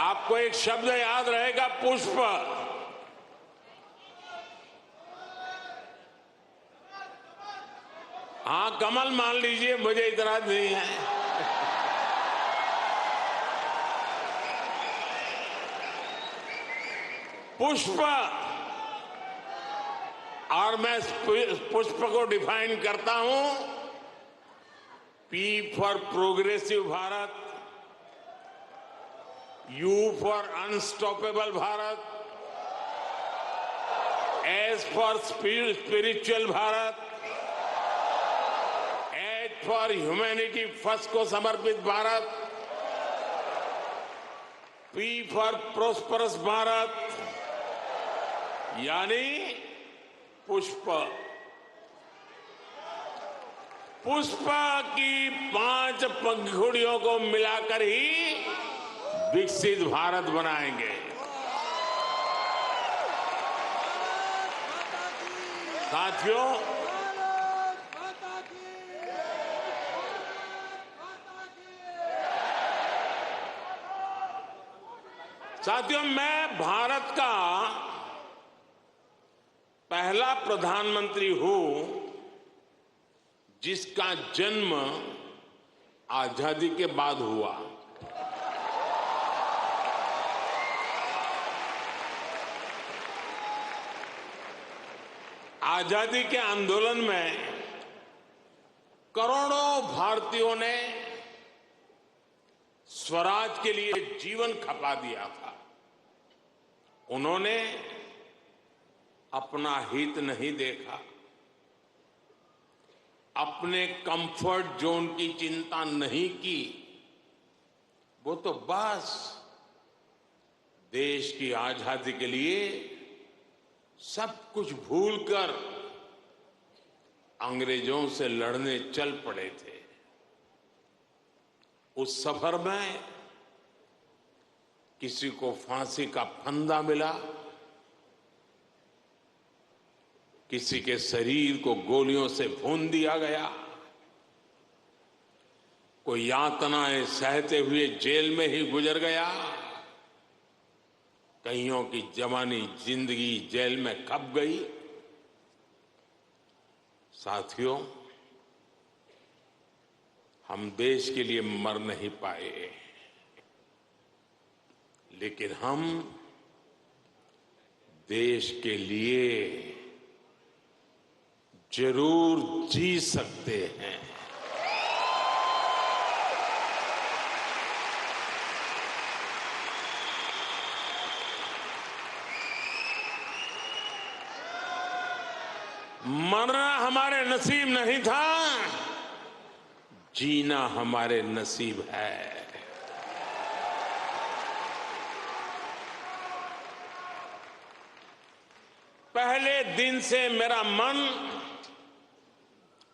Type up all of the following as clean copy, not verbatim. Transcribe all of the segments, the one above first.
आपको एक शब्द याद रहेगा, पुष्प। हाँ, कमल मान लीजिए, मुझे इतराज नहीं है। पुष्प। और मैं पुष्प को डिफाइन करता हूं, P for progressive Bharat, you for unstoppable Bharat, S for spiritual Bharat, H for humanity first को समर्पित Bharat, P for prosperous Bharat, यानी पुष्प। पुष्प की 5 पंखुड़ियों को मिलाकर ही विकसित भारत बनाएंगे। साथियों, मैं भारत का पहला प्रधानमंत्री हूं जिसका जन्म आजादी के बाद हुआ। आजादी के आंदोलन में करोड़ों भारतीयों ने स्वराज के लिए जीवन खपा दिया था। उन्होंने अपना हित नहीं देखा, अपने कंफर्ट जोन की चिंता नहीं की। वो तो बस देश की आजादी के लिए सब कुछ भूलकर अंग्रेजों से लड़ने चल पड़े थे। उस सफर में किसी को फांसी का फंदा मिला, किसी के शरीर को गोलियों से भून दिया गया, कोई यातनाएं सहते हुए जेल में ही गुजर गया, कईयों की जवानी जिंदगी जेल में खप गई। साथियों, हम देश के लिए मर नहीं पाए, लेकिन हम देश के लिए जरूर जी सकते हैं। मरना हमारे नसीब नहीं था, जीना हमारे नसीब है। पहले दिन से मेरा मन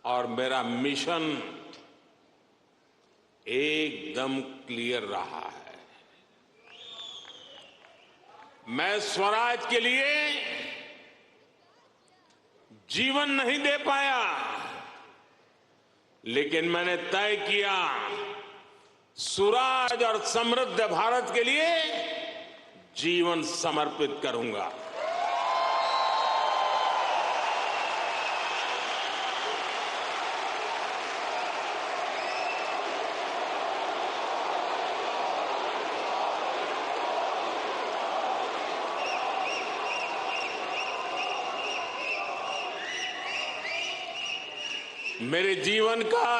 और मेरा मिशन एकदम क्लियर रहा है। मैं स्वराज के लिए जीवन नहीं दे पाया, लेकिन मैंने तय किया सुराज और समृद्ध भारत के लिए जीवन समर्पित करूंगा। मेरे जीवन का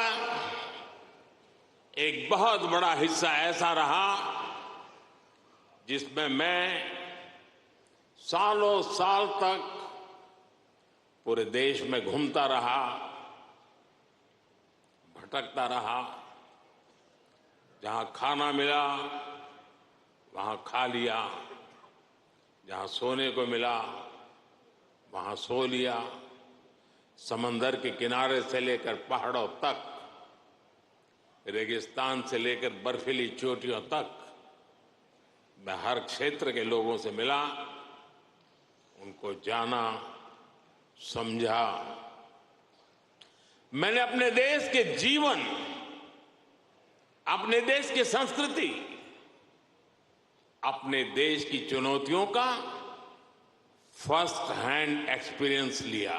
एक बहुत बड़ा हिस्सा ऐसा रहा जिसमें मैं सालों साल तक पूरे देश में घूमता रहा, भटकता रहा। जहां खाना मिला वहां खा लिया, जहां सोने को मिला वहां सो लिया। समंदर के किनारे से लेकर पहाड़ों तक, रेगिस्तान से लेकर बर्फीली चोटियों तक, मैं हर क्षेत्र के लोगों से मिला, उनको जाना, समझा। मैंने अपने देश के जीवन, अपने देश की संस्कृति, अपने देश की चुनौतियों का फर्स्ट हैंड एक्सपीरियंस लिया।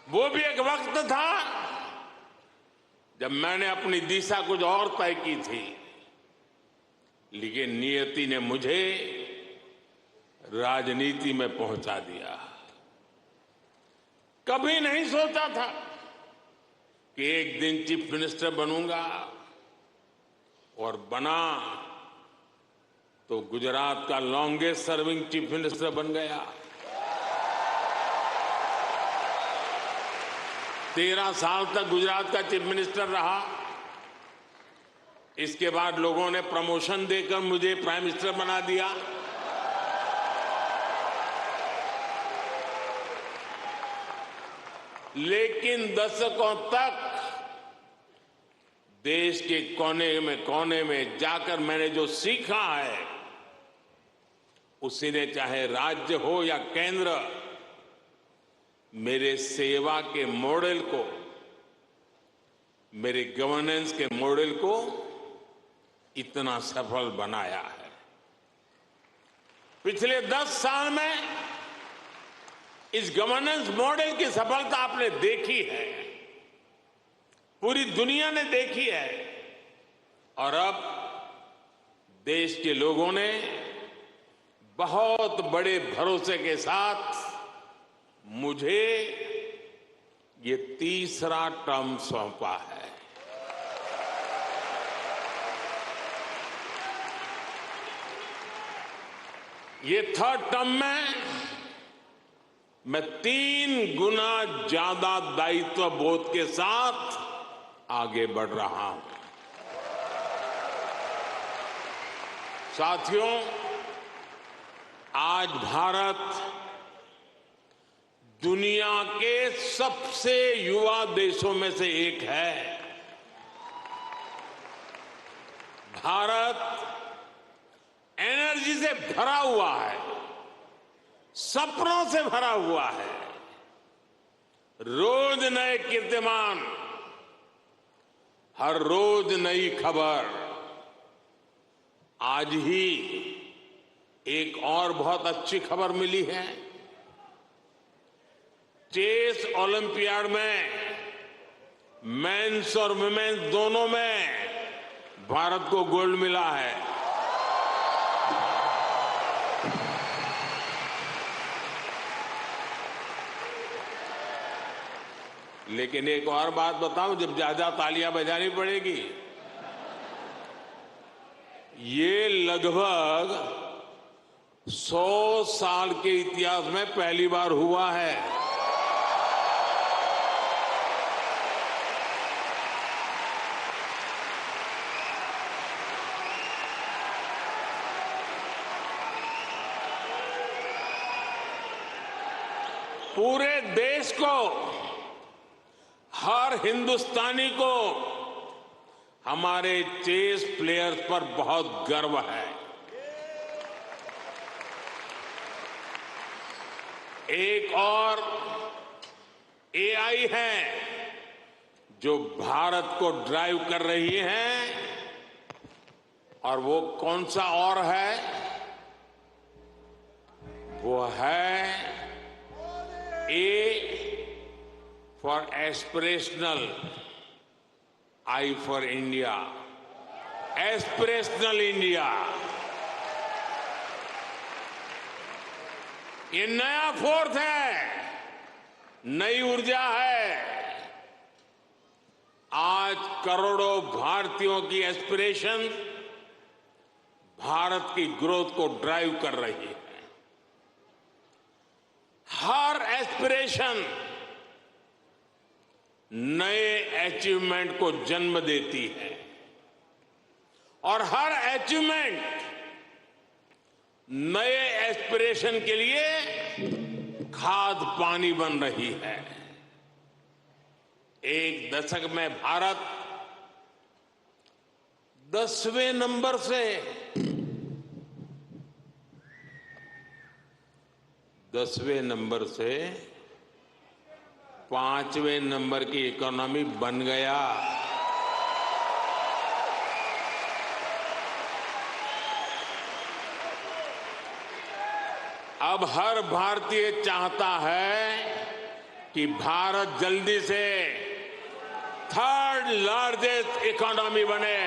वो भी एक वक्त था जब मैंने अपनी दिशा कुछ और तय की थी, लेकिन नियति ने मुझे राजनीति में पहुंचा दिया। कभी नहीं सोचा था कि एक दिन चीफ मिनिस्टर बनूंगा, और बना तो गुजरात का लॉन्गेस्ट सर्विंग चीफ मिनिस्टर बन गया। 13 साल तक गुजरात का चीफ मिनिस्टर रहा। इसके बाद लोगों ने प्रमोशन देकर मुझे प्राइम मिनिस्टर बना दिया। लेकिन दशकों तक देश के कोने में जाकर मैंने जो सीखा है, उसी ने चाहे राज्य हो या केंद्र, मेरे सेवा के मॉडल को, मेरे गवर्नेंस के मॉडल को इतना सफल बनाया है। पिछले 10 साल में इस गवर्नेंस मॉडल की सफलता आपने देखी है, पूरी दुनिया ने देखी है, और अब देश के लोगों ने बहुत बड़े भरोसे के साथ मुझे ये तीसरा टर्म सौंपा है। ये थर्ड टर्म में मैं 3 गुना ज्यादा दायित्व बोध के साथ आगे बढ़ रहा हूं। साथियों, आज भारत दुनिया के सबसे युवा देशों में से एक है। भारत एनर्जी से भरा हुआ है, सपनों से भरा हुआ है। रोज नए कीर्तिमान, हर रोज नई खबर। आज ही एक और बहुत अच्छी खबर मिली है। चेस ओलंपियाड में मेंस और वुमेन्स दोनों में भारत को गोल्ड मिला है। लेकिन एक और बात बताऊं, जब ज्यादा तालियां बजानी पड़ेगी। ये लगभग 100 साल के इतिहास में पहली बार हुआ है। पूरे देश को, हर हिंदुस्तानी को हमारे चेस प्लेयर्स पर बहुत गर्व है। एक और एआई है जो भारत को ड्राइव कर रही है, और वो कौन सा और है? वो है A for aspirational, I for India, aspirational India. ये नया फोर्स है, नई ऊर्जा है। आज करोड़ों भारतीयों की एस्पिरेशन भारत की ग्रोथ को ड्राइव कर रही है। हर एस्पिरेशन नए अचीवमेंट को जन्म देती है, और हर अचीवमेंट नए एस्पिरेशन के लिए खाद पानी बन रही है। एक दशक में भारत 10वें नंबर से 10वें नंबर से 5वें नंबर की इकोनॉमी बन गया। अब हर भारतीय चाहता है कि भारत जल्दी से 3rd लार्जेस्ट इकोनॉमी बने।